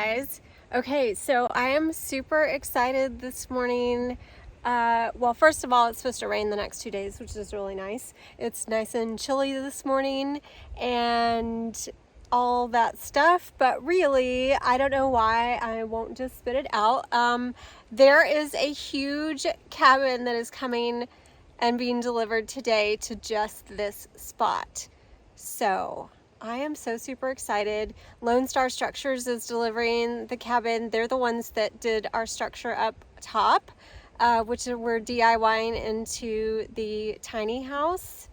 guys. Okay, so I am super excited this morning. Well, first of all, it's supposed to rain the next 2 days, which is really nice. It's nice and chilly this morning and all that stuff, but really, I don't know why I won't just spit it out. There is a huge cabin that is coming and being delivered today to just this spot. So I am so super excited. Lone Star Structures is delivering the cabin. They're the ones that did our structure up top, which we're DIYing into the tiny house.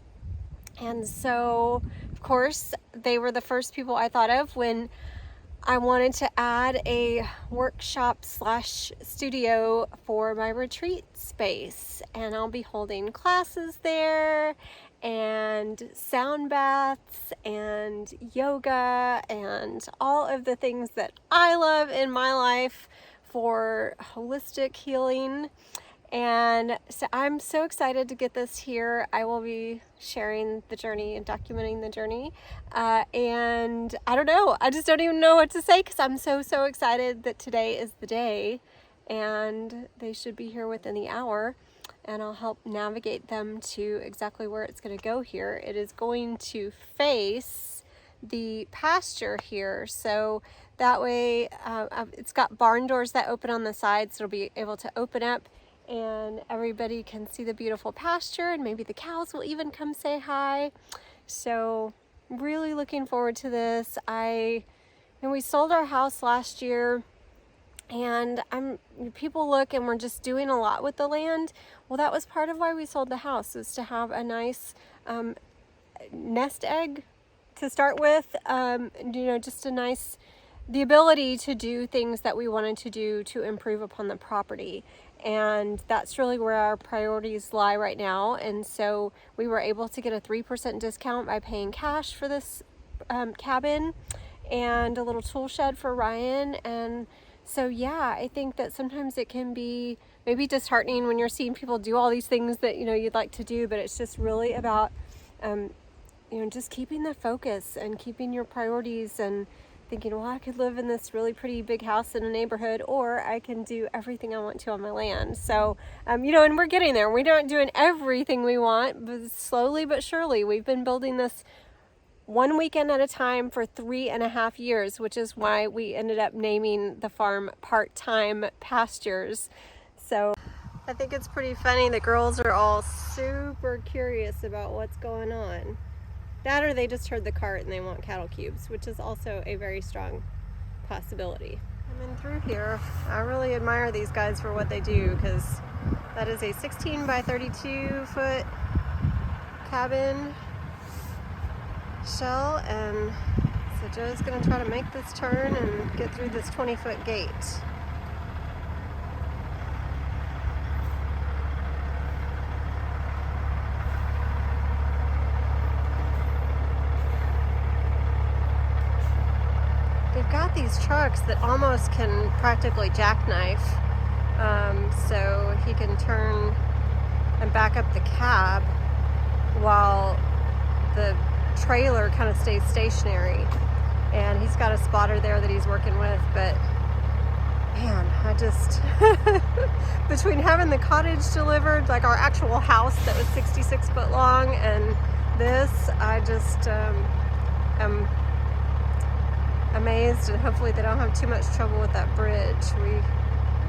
And so, of course, they were the first people I thought of when I wanted to add a workshop slash studio for my retreat space. And I'll be holding classes there and sound baths and yoga and all of the things that I love in my life for holistic healing. And so I'm so excited to get this here. I will be sharing the journey and documenting the journey. And I don't know, I just don't even know what to say because I'm so excited that today is the day and they should be here within the hour. And I'll help navigate them to exactly where it's going to go here. It is going to face the pasture here. So that way it's got barn doors that open on the sides. So it'll be able to open up and everybody can see the beautiful pasture, and maybe the cows will even come say hi. So really looking forward to this. We sold our house last year, and people look and we're just doing a lot with the land. Well, that was part of why we sold the house, is to have a nice nest egg to start with. Just a nice, the ability to do things that we wanted to do to improve upon the property. And that's really where our priorities lie right now. And so we were able to get a 3% discount by paying cash for this cabin and a little tool shed for Ryan. And so, yeah, I think that sometimes it can be maybe disheartening when you're seeing people do all these things that, you'd like to do, but it's just really about, just keeping the focus and keeping your priorities and thinking, well, I could live in this really pretty big house in a neighborhood, or I can do everything I want to on my land. So, and we're getting there. We're not doing everything we want, but slowly but surely. We've been building this one weekend at a time for 3.5 years, which is why we ended up naming the farm Time Pastures. So I think it's pretty funny. The girls are all super curious about what's going on. That or they just heard the cart and they want cattle cubes, which is also a very strong possibility. Coming through here, I really admire these guys for what they do, because that is a 16 by 32 foot cabin shell, and so Joe's going to try to make this turn and get through this 20-foot gate. They've got these trucks that almost can practically jackknife, so he can turn and back up the cab while the trailer kind of stays stationary. And he's got a spotter there that he's working with, but man, I just between having the cottage delivered, like our actual house that was 66 foot long, and this, I just am amazed, and hopefully they don't have too much trouble with that bridge.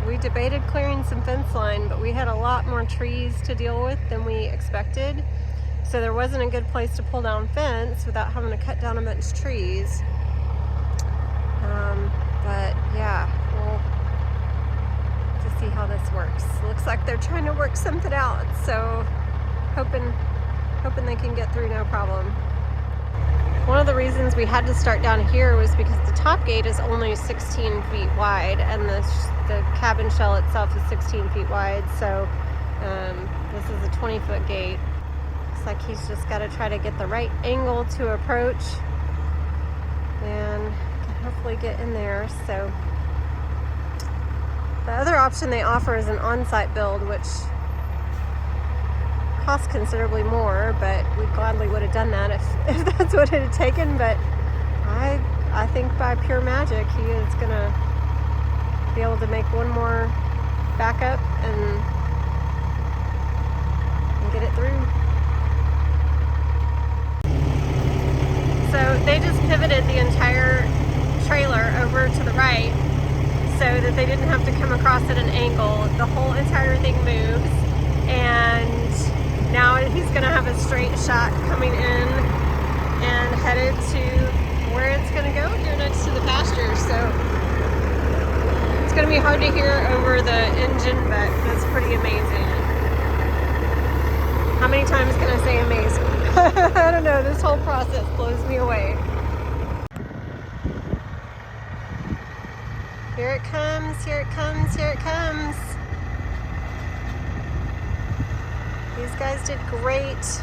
We debated clearing some fence line, but we had a lot more trees to deal with than we expected, so there wasn't a good place to pull down fence without having to cut down a bunch of trees. But yeah, we'll just see how this works. Looks like they're trying to work something out, so hoping they can get through no problem. One of the reasons we had to start down here was because the top gate is only 16 feet wide, and the cabin shell itself is 16 feet wide, so this is a 20-foot gate. Looks like he's just got to try to get the right angle to approach and can hopefully get in there. So the other option they offer is an on-site build, which cost considerably more, but we gladly would have done that if that's what it had taken. But I think by pure magic he is gonna be able to make one more backup and get it through. So they just pivoted the entire trailer over to the right so that they didn't have to come across at an angle. The whole entire thing moves, and now he's gonna have a straight shot coming in and headed to where it's gonna go here next to the pasture. So it's gonna be hard to hear over the engine, but that's pretty amazing. How many times can I say amazing? I don't know, this whole process blows me away. Here it comes, here it comes, here it comes. These guys did great.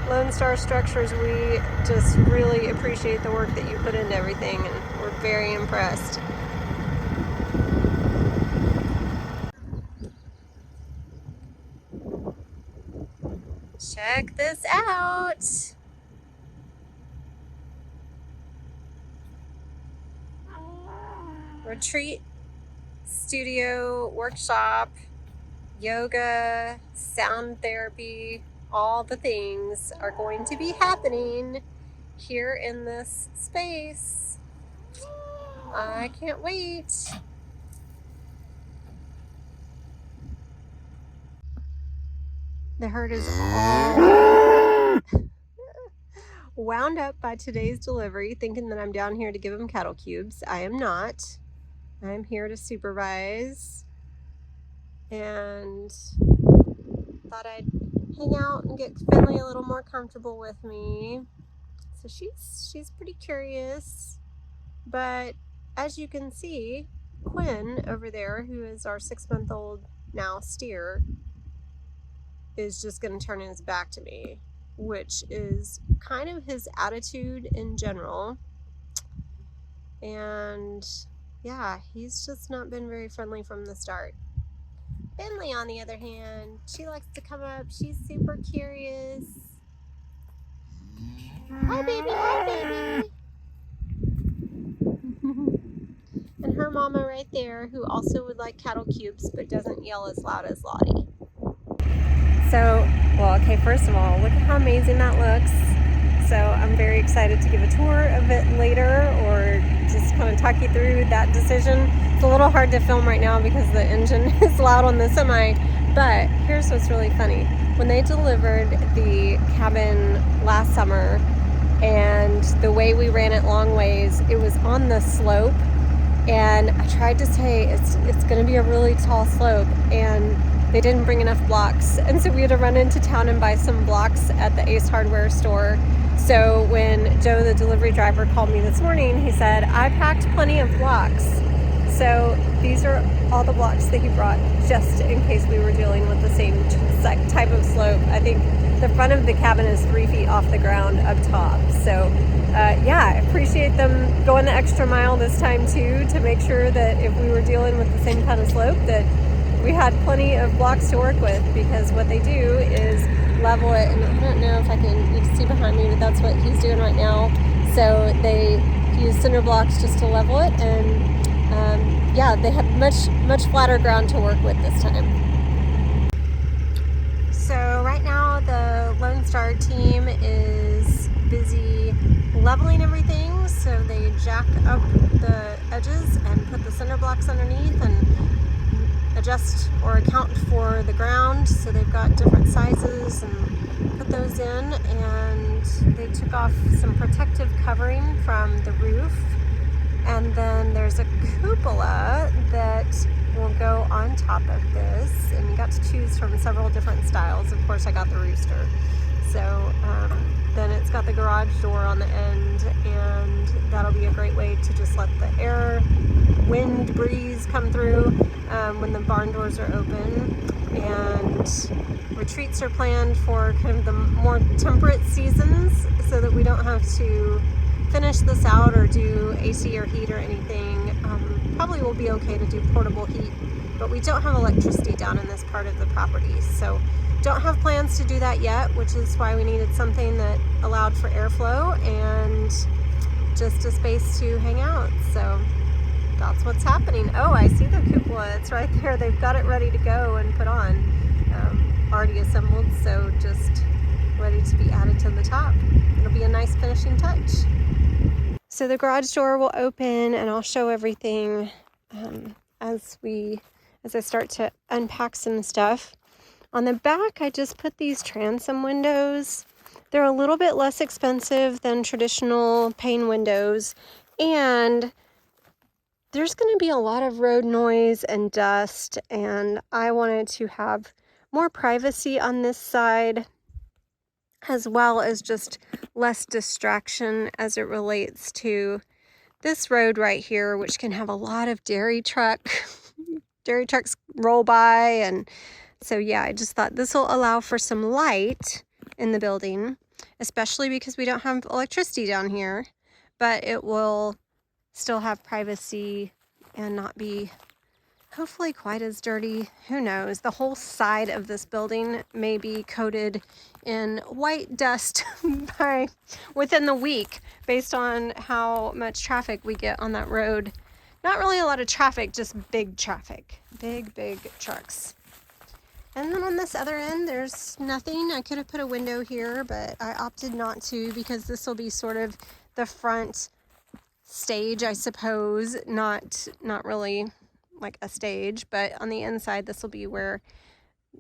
Lone Star Structures, we just really appreciate the work that you put into everything, and we're very impressed. Check this out. Retreat studio, workshop, yoga, sound therapy, all the things are going to be happening here in this space. I can't wait. The herd is all wound up by today's delivery, thinking that I'm down here to give them cattle cubes. I am not. I'm here to supervise, and thought I'd hang out and get Finley a little more comfortable with me. So she's pretty curious, but as you can see, Quinn over there, who is our 6-month-old now steer, is just going to turn his back to me, which is kind of his attitude in general. And yeah, he's just not been very friendly from the start. Finley, on the other hand, she likes to come up. She's super curious. Hi, baby. Hi, baby. And her mama right there, who also would like cattle cubes, but doesn't yell as loud as Lottie. So, well, okay, first of all, look at how amazing that looks. So I'm very excited to give a tour of it later, or just kind of talk you through that decision. It's a little hard to film right now because the engine is loud on the semi, but here's what's really funny. When they delivered the cabin last summer, and the way we ran it long ways, it was on the slope, and I tried to say it's going to be a really tall slope, and they didn't bring enough blocks, and so we had to run into town and buy some blocks at the Ace Hardware store. So when Joe, the delivery driver, called me this morning, he said, I packed plenty of blocks. So these are all the blocks that he brought just in case we were dealing with the same type of slope. I think the front of the cabin is 3 feet off the ground up top. So yeah, I appreciate them going the extra mile this time too, to make sure that if we were dealing with the same kind of slope, that we had plenty of blocks to work with, because what they do is level it, and I don't know if you can see behind me, but that's what he's doing right now. So they use cinder blocks just to level it, and yeah, they have much flatter ground to work with this time. So right now the Lone Star team is busy leveling everything, so they jack up the edges and put the cinder blocks underneath and adjust or account for the ground. So they've got different sizes and put those in, and they took off some protective covering from the roof, and then there's a cupola that will go on top of this, and you got to choose from several different styles. Of course I got the rooster. So then it's got the garage door on the end, and that'll be a great way to just let the air, wind, breeze come through when the barn doors are open. And retreats are planned for kind of the more temperate seasons, so that we don't have to finish this out or do AC or heat or anything. Probably will be okay to do portable heat, but we don't have electricity down in this part of the property, so don't have plans to do that yet, which is why we needed something that allowed for airflow and just a space to hang out. So that's what's happening. Oh, I see the cupola. It's right there. They've got it ready to go and put on. Already assembled, so just ready to be added to the top. It'll be a nice finishing touch. So the garage door will open and I'll show everything as I start to unpack some stuff. On the back, I just put these transom windows. They're a little bit less expensive than traditional pane windows, and there's going to be a lot of road noise and dust, and I wanted to have more privacy on this side, as well as just less distraction as it relates to this road right here, which can have a lot of dairy trucks roll by. And so yeah, I just thought this will allow for some light in the building, especially because we don't have electricity down here, but it will still have privacy and not be hopefully quite as dirty. Who knows? The whole side of this building may be coated in white dust by within the week, based on how much traffic we get on that road. Not really a lot of traffic, just big traffic, big trucks. And then on this other end, there's nothing. I could have put a window here, but I opted not to because this will be sort of the front stage, I suppose. Not really like a stage, but on the inside, this will be where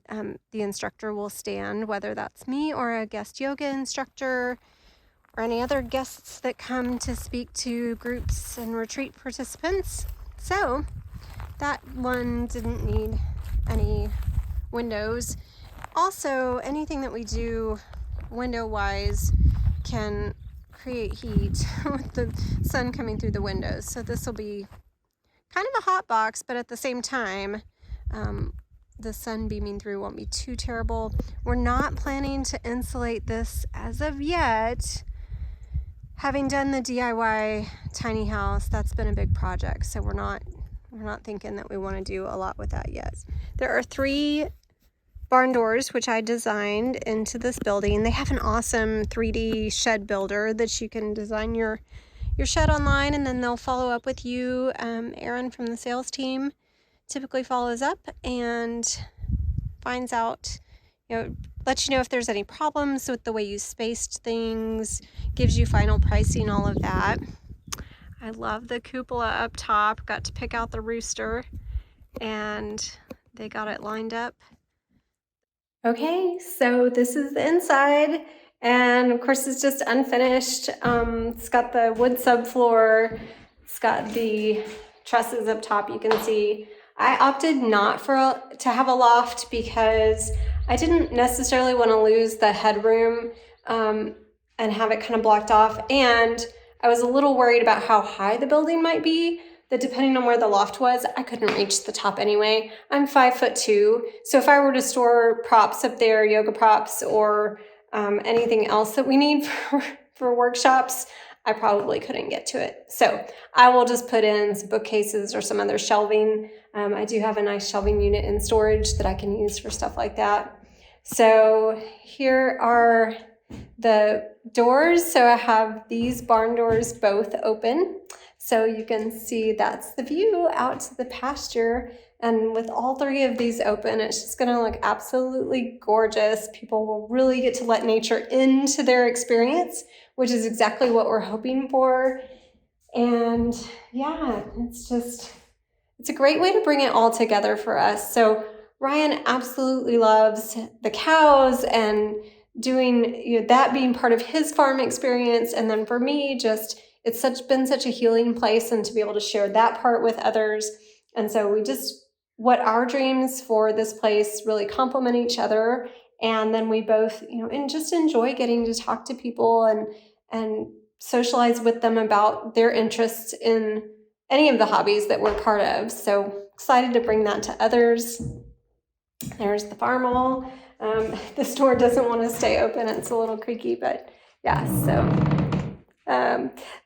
the instructor will stand, whether that's me or a guest yoga instructor or any other guests that come to speak to groups and retreat participants. So that one didn't need any windows. Also, anything that we do window-wise can create heat with the sun coming through the windows. So this will be kind of a hot box, but at the same time, the sun beaming through won't be too terrible. We're not planning to insulate this as of yet. Having done the DIY tiny house, that's been a big project, so we're not thinking that we want to do a lot with that yet. There are 3 barn doors, which I designed into this building. They have an awesome 3D shed builder that you can design your shed online, and then they'll follow up with you. Aaron from the sales team typically follows up and finds out, lets you know if there's any problems with the way you spaced things, gives you final pricing, all of that. I love the cupola up top. Got to pick out the rooster, and they got it lined up. Okay, so this is the inside, and of course it's just unfinished. It's got the wood subfloor, it's got the trusses up top, you can see. I opted not to have a loft because I didn't necessarily want to lose the headroom and have it kind of blocked off, and I was a little worried about how high the building might be, that depending on where the loft was, I couldn't reach the top anyway. I'm 5'2", so if I were to store props up there, yoga props, or anything else that we need for workshops, I probably couldn't get to it. So I will just put in some bookcases or some other shelving. I do have a nice shelving unit in storage that I can use for stuff like that. So here are the doors. So I have these barn doors both open. So you can see that's the view out to the pasture. And with all 3 of these open, it's just going to look absolutely gorgeous. People will really get to let nature into their experience, which is exactly what we're hoping for. And yeah, it's a great way to bring it all together for us. So Ryan absolutely loves the cows and doing that being part of his farm experience. And then for me, it's been such a healing place, and to be able to share that part with others. And so what our dreams for this place really complement each other. And then we both, and just enjoy getting to talk to people and socialize with them about their interests in any of the hobbies that we're part of. So excited to bring that to others. There's the farm wall. This door doesn't want to stay open. It's a little creaky, but yeah, so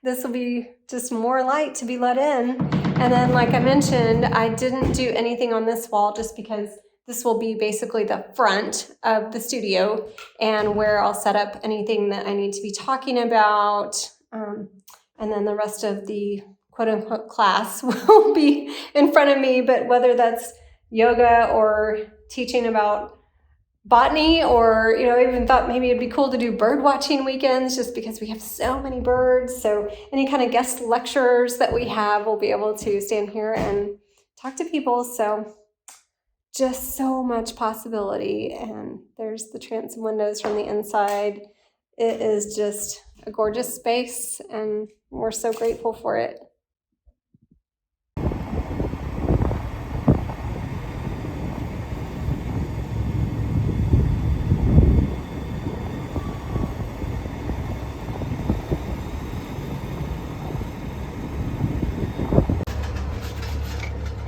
this will be just more light to be let in. And then, like I mentioned, I didn't do anything on this wall just because this will be basically the front of the studio and where I'll set up anything that I need to be talking about. And then the rest of the quote unquote class will be in front of me, but whether that's yoga or teaching about botany, or even thought maybe it'd be cool to do bird watching weekends just because we have so many birds. So any kind of guest lecturers that we have will be able to stand here and talk to people. So just so much possibility. And there's the transom windows from the inside. It is just a gorgeous space, and we're so grateful for it.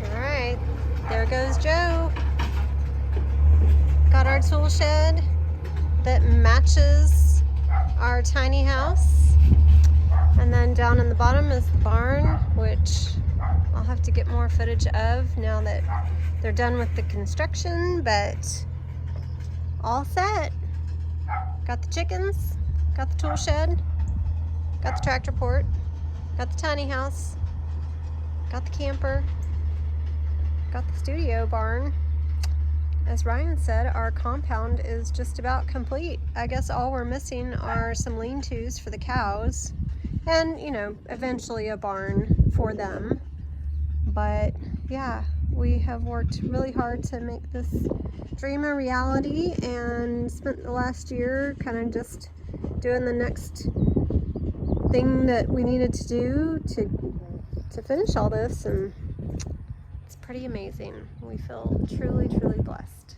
All right, there goes Joe. Got our tool shed that matches our tiny house. And then down in the bottom is the barn, which I'll have to get more footage of now that they're done with the construction, but all set. Got the chickens, got the tool shed, got the tractor port, got the tiny house, got the camper, got the studio barn. As Ryan said, our compound is just about complete. I guess all we're missing are some lean-tos for the cows and, eventually a barn for them. But yeah, we have worked really hard to make this dream a reality and spent the last year kind of just doing the next thing that we needed to do to finish all this, and it's pretty amazing. We feel truly, truly blessed.